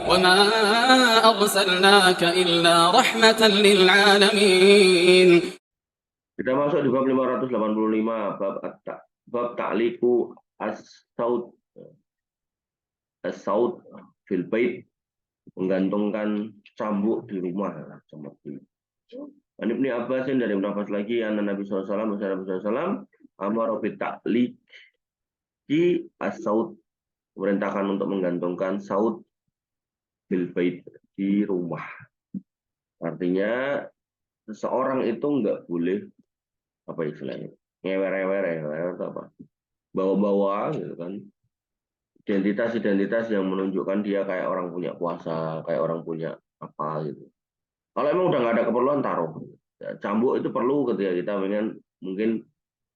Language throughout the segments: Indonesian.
وما أرسلناك إلا رحمة للعالمين. Kita masuk di bab 585, bab ta'liqu as-saut fil bait, menggantungkan cambuk di rumah seperti. An Ibnu Abbasin, dari Ibnu Abbas lagi, Nabi SAW amara bi ta'liqi as-saut, memerintahkan untuk menggantungkan saut fil bait, di rumah. Artinya seseorang itu nggak boleh apa istilahnya, ngewer-ewer atau apa, bawa-bawa gitu kan, identitas yang menunjukkan dia kayak orang punya kuasa, kayak orang punya apa gitu. Kalau emang udah nggak ada keperluan, taruh. Ya, cambuk itu perlu ketika kita mungkin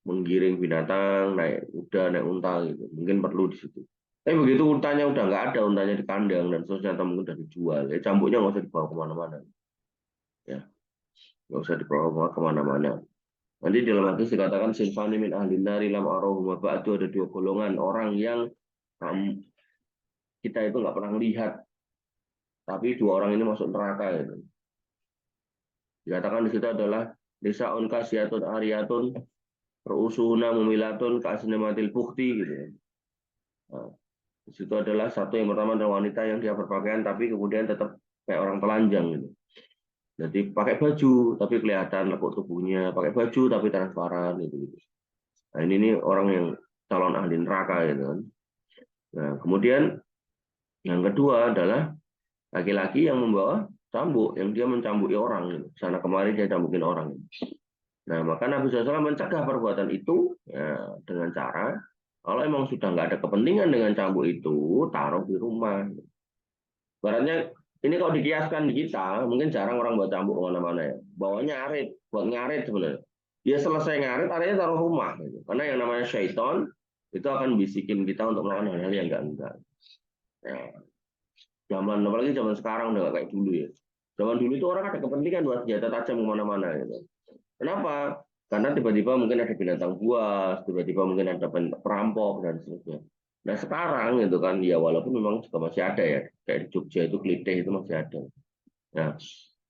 menggiring binatang, naik kuda, naik unta gitu, mungkin perlu di situ. Tapi begitu untanya udah nggak ada, untanya di kandang dan seterusnya, atau mungkin udah dijual, ya cambuknya nggak usah dibawa kemana-mana, ya nggak usah dibawa kemana-mana. Nanti dalam hadis dikatakan sinfani min ahlin nari lam arahum wa ba'du, ada dua golongan orang yang kita itu nggak pernah lihat, tapi dua orang ini masuk neraka gitu. Dikatakan di situ adalah nisaun kasiyatun ariyatun ru'usuhunna mumilatun ka'asnimatil bukti gitu. Nah, di situ adalah satu, yang pertama adalah wanita yang dia berpakaian tapi kemudian tetap kayak orang telanjang gitu. Jadi pakai baju tapi kelihatan lekuk tubuhnya, pakai baju tapi transparan gitu. Nah, ini nih orang yang calon ahli neraka gitu kan. Nah, kemudian yang kedua adalah laki-laki yang membawa cambuk, yang dia mencambuki orang gitu. Sana kemari dia cambukin orang. Nah, maka Nabi SAW mencegah perbuatan itu ya, dengan cara kalau emang sudah nggak ada kepentingan dengan cambuk itu, taruh di rumah. Baratnya ini kalau dikiaskan di kita, mungkin jarang orang bawa cambuk kemana-mana ya. Bawanya arit, buat ngarit sebenarnya. Dia selesai ngarit, aritnya taruh rumah. Gitu. Karena yang namanya syaiton itu akan bisikin kita untuk melakukan hal-hal yang enggak. Ya, apalagi zaman sekarang udah gak kayak dulu ya. Zaman dulu itu orang ada kepentingan buat senjata tajam kemana-mana gitu. Kenapa? Karena tiba-tiba mungkin ada binatang buas, tiba-tiba mungkin ada perampok dan seterusnya. Nah sekarang itu kan ya walaupun memang juga masih ada ya, kayak di Jogja itu kelitih itu masih ada. Nah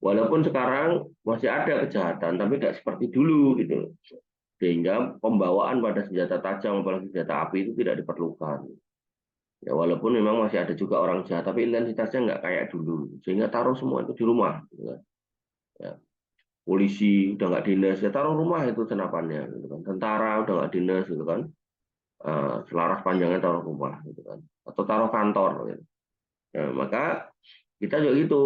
walaupun sekarang masih ada kejahatan, tapi tidak seperti dulu gitu. Sehingga pembawaan pada senjata tajam apalagi senjata api itu tidak diperlukan. Ya walaupun memang masih ada juga orang jahat, tapi intensitasnya nggak kayak dulu. Sehingga taruh semua itu di rumah. Gitu kan. Ya. Polisi udah nggak dinas, ya taruh rumah itu senapannya. Gitu kan. Tentara udah nggak dinas, gitu kan. Selaras panjangnya taruh rumah gitu kan, atau taruh kantor gitu. Nah, maka kita juga gitu,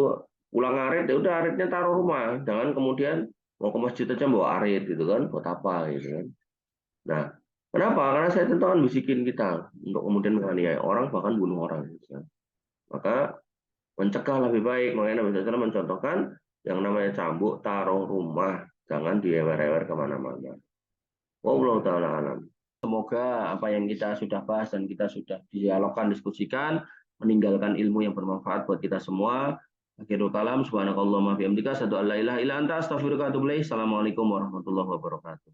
pulang arit ya udah aritnya taruh rumah, jangan kemudian mau ke masjid aja bawa arit gitu kan, buat apa gitu kan. Nah kenapa? Karena saya tentu kan bisikin kita untuk kemudian menganiaya orang, bahkan bunuh orang gitu kan. Maka mencegah lebih baik. Makanya Nabi SAW mencontohkan yang namanya cambuk taruh rumah, jangan diewer-ewer kemana-mana. Wallahu ta'ala alam. Semoga apa yang kita sudah bahas dan kita sudah dialogkan, diskusikan, meninggalkan ilmu yang bermanfaat buat kita semua. Akhirul kalam, subhanakallahumma bihamdika, asyhadu an la ilaha illa anta, astaghfiruka wa atubu ilaik. Assalamualaikum warahmatullahi wabarakatuh.